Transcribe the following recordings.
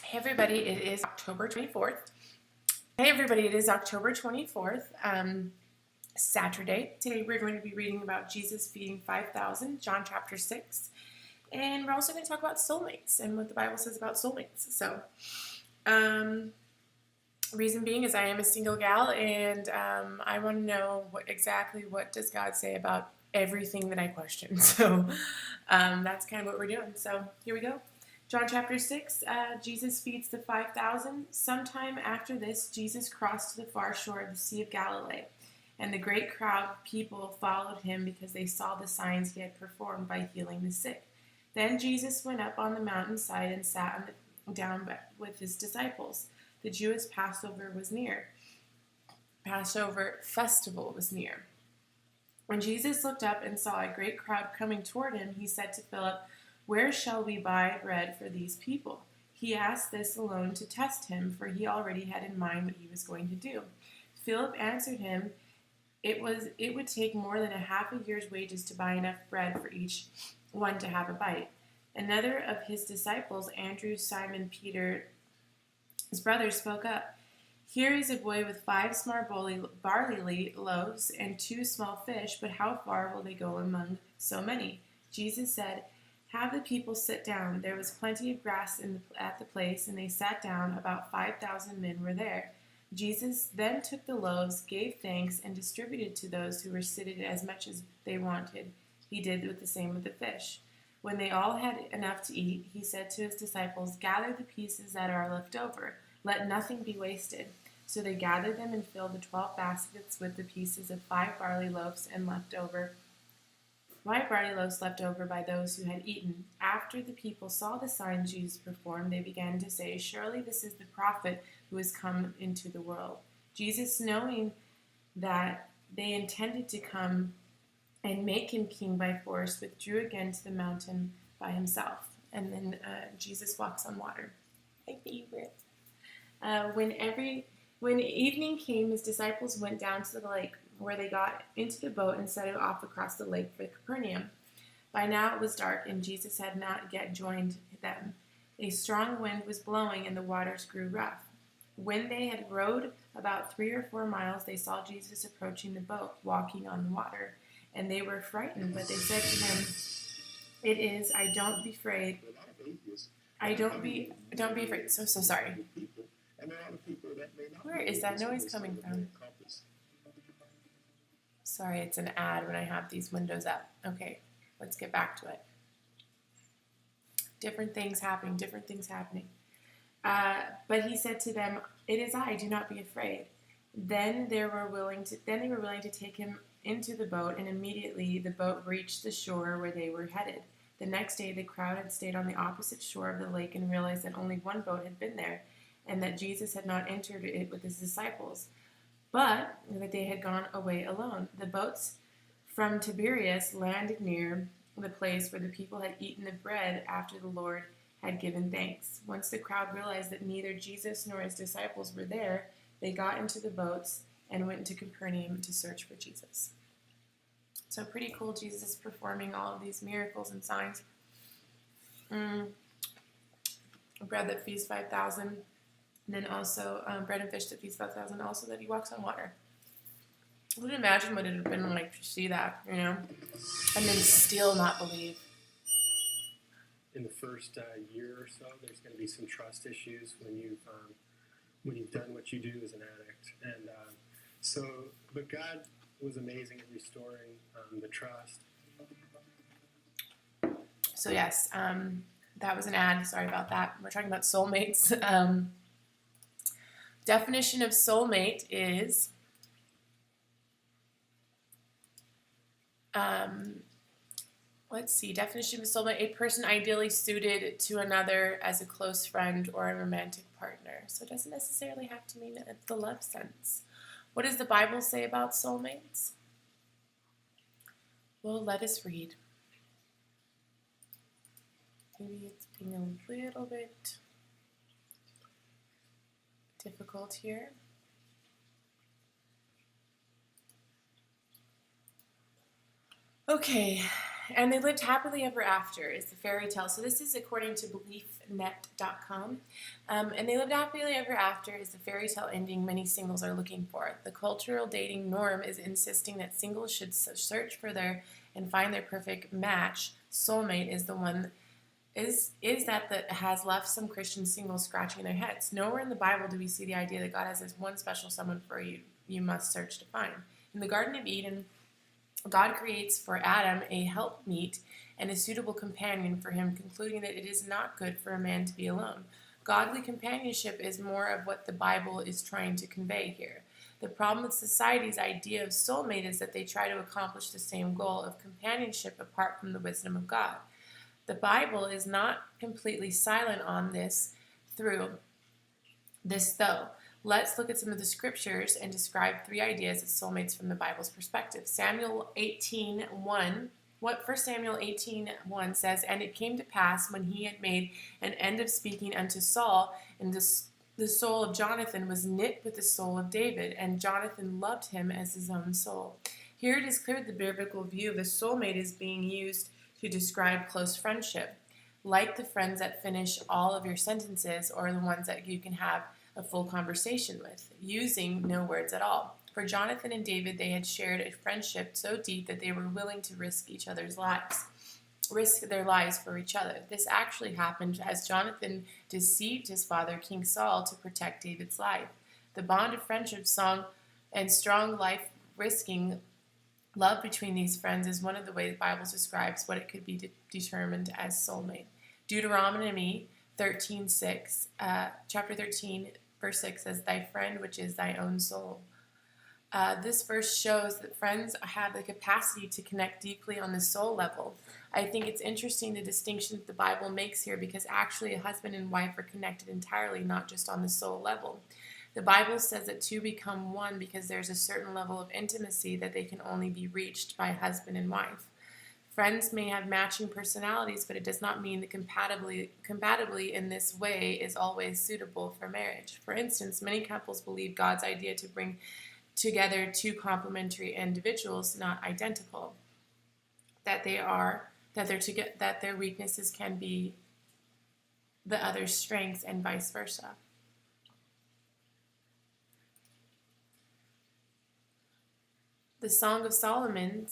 Hey everybody, it is October 24th. Hey everybody, it is October 24th, Saturday. Today we're going to be reading about Jesus feeding 5,000, John chapter 6. And we're also going to talk about soulmates and what the Bible says about soulmates. So, reason being is I am a single gal and I want to know exactly what does God say about everything that I question. So, that's kind of what we're doing. So, here we go. John chapter 6, Jesus feeds the 5,000. Sometime after this, Jesus crossed to the far shore of the Sea of Galilee, and the great crowd of people followed him because they saw the signs he had performed by healing the sick. Then Jesus went up on the mountainside and sat down with his disciples. The Jewish Passover was near. Passover festival was near. When Jesus looked up and saw a great crowd coming toward him, he said to Philip, "Where shall we buy bread for these people?" He asked this alone to test him, for he already had in mind what he was going to do. Philip answered him, It would take more than half a year's wages to buy enough bread for each one to have a bite. Another of his disciples, Andrew, Simon Peter's brother, spoke up. "Here is a boy with 5 small barley loaves and 2 small fish, but how far will they go among so many?" Jesus said, "Have the people sit down." There was plenty of grass at the place, and they sat down. About 5,000 men were there. Jesus then took the loaves, gave thanks, and distributed to those who were seated as much as they wanted. He did with the same with the fish. When they all had enough to eat, he said to his disciples, "Gather the pieces that are left over. Let nothing be wasted." So they gathered them and filled the 12 baskets with the pieces of 5 barley loaves left over by those who had eaten. After the people saw the signs Jesus performed, they began to say, "Surely this is the prophet who has come into the world." Jesus, knowing that they intended to come and make him king by force, withdrew again to the mountain by himself. And then Jesus walks on water. My favorite. When evening came, his disciples went down to the lake, where they got into the boat and set it off across the lake for Capernaum. By now it was dark, and Jesus had not yet joined them. A strong wind was blowing, and the waters grew rough. When they had rowed about 3 or 4 miles, they saw Jesus approaching the boat, walking on the water. And they were frightened, but they said to him, "It is, don't be afraid. Don't be afraid." So sorry. Where is that noise coming from? Sorry, it's an ad when I have these windows up. Okay, let's get back to it. Different things happening. But he said to them, "It is I, do not be afraid." Then they were willing to take him into the boat, and immediately the boat reached the shore where they were headed. The next day the crowd had stayed on the opposite shore of the lake and realized that only one boat had been there, and that Jesus had not entered it with his disciples, but that they had gone away alone. The boats from Tiberias landed near the place where the people had eaten the bread after the Lord had given thanks. Once the crowd realized that neither Jesus nor his disciples were there, they got into the boats and went to Capernaum to search for Jesus. So pretty cool, Jesus performing all of these miracles and signs. Bread that feeds 5,000, and then also bread and fish that feeds 5,000, also that he walks on water. I would imagine what it would have been like to see that, and then still not believe. In the first year or so, there's going to be some trust issues when you've done what you do as an addict, and but God was amazing at restoring the trust. So yes, that was an ad. Sorry about that. We're talking about soulmates. Definition of soulmate is definition of soulmate: a person ideally suited to another as a close friend or a romantic partner. So it doesn't necessarily have to mean the love sense. What does the Bible say about soulmates? Well, let us read. Maybe it's being a little bit difficult here. Okay, And they lived happily ever after is the fairy tale. So this is according to BeliefNet.com. And they lived happily ever after is the fairy tale ending many singles are looking for. The cultural dating norm is insisting that singles should search for their and find their perfect match. Soulmate is the one that has left some Christian singles scratching their heads. Nowhere in the Bible do we see the idea that God has this one special someone for you must search to find. In the Garden of Eden, God creates for Adam a helpmeet and a suitable companion for him, concluding that it is not good for a man to be alone. Godly companionship is more of what the Bible is trying to convey here. The problem with society's idea of soulmate is that they try to accomplish the same goal of companionship apart from the wisdom of God. The Bible is not completely silent on this though. Let's look at some of the scriptures and describe 3 ideas of soulmates from the Bible's perspective. Samuel 18:1. First Samuel 18:1 says, "And it came to pass when he had made an end of speaking unto Saul, and the soul of Jonathan was knit with the soul of David, and Jonathan loved him as his own soul." Here it is clear the biblical view of a soulmate is being used to describe close friendship, like the friends that finish all of your sentences or the ones that you can have a full conversation with, using no words at all. For Jonathan and David, they had shared a friendship so deep that they were willing to risk their lives for each other. This actually happened as Jonathan deceived his father, King Saul, to protect David's life. The bond of friendship, song, and strong life-risking love between these friends is one of the ways the Bible describes what it could be determined as soulmate. Deuteronomy 13:6, chapter 13, verse 6 says, "Thy friend, which is thy own soul." This verse shows that friends have the capacity to connect deeply on the soul level. I think it's interesting the distinction that the Bible makes here, because actually a husband and wife are connected entirely, not just on the soul level. The Bible says that 2 become one because there's a certain level of intimacy that they can only be reached by husband and wife. Friends may have matching personalities, but it does not mean that compatibly in this way is always suitable for marriage. For instance, many couples believe God's idea to bring together 2 complementary individuals, not identical, that their weaknesses can be the other's strengths and vice versa. The Song of Solomon,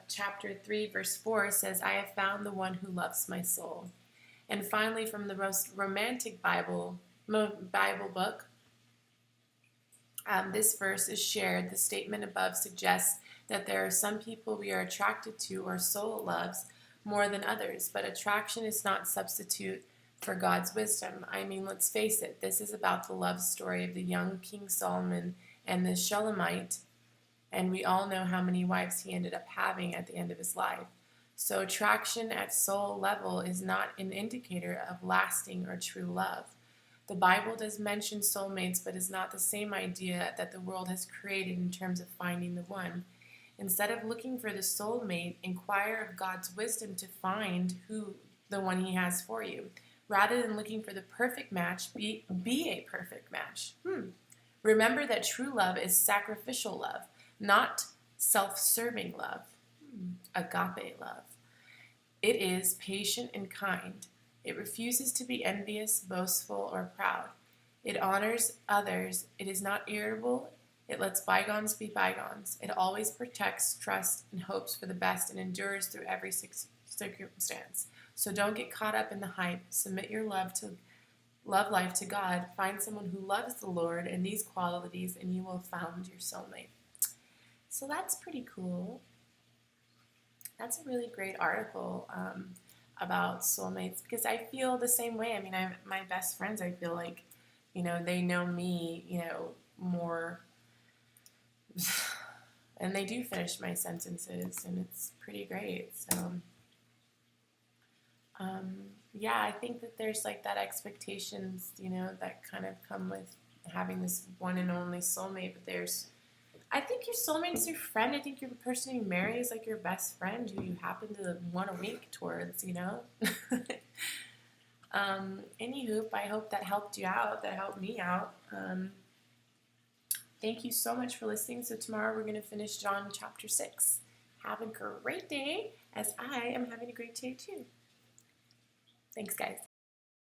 chapter 3, verse 4 says, "I have found the one who loves my soul." And finally, from the most romantic Bible book, this verse is shared. The statement above suggests that there are some people we are attracted to or soul loves more than others, but attraction is not substitute for God's wisdom. I mean, let's face it, this is about the love story of the young King Solomon and the Shulamite, and we all know how many wives he ended up having at the end of his life. So attraction at soul level is not an indicator of lasting or true love. The Bible does mention soulmates, but is not the same idea that the world has created in terms of finding the one. Instead of looking for the soulmate, inquire of God's wisdom to find the one he has for you. Rather than looking for the perfect match, be a perfect match. Remember that true love is sacrificial love, not self-serving love, agape love. It is patient and kind. It refuses to be envious, boastful, or proud. It honors others. It is not irritable. It lets bygones be bygones. It always protects, trusts, and hopes for the best and endures through every circumstance. So don't get caught up in the hype. Submit your love life to God. Find someone who loves the Lord and these qualities, and you will have found your soulmate. So that's pretty cool. That's a really great article about soulmates, because I feel the same way. I mean, my best friends, I feel like, they know me, more, and they do finish my sentences, and it's pretty great. So, yeah, I think that there's like that expectations, that kind of come with having this one and only soulmate, but I think your soulmate is your friend. I think your person you marry is like your best friend who you happen to want to wink towards, Anywho, I hope that helped you out. That helped me out. Thank you so much for listening. So tomorrow we're going to finish John chapter 6. Have a great day, as I am having a great day too. Thanks, guys.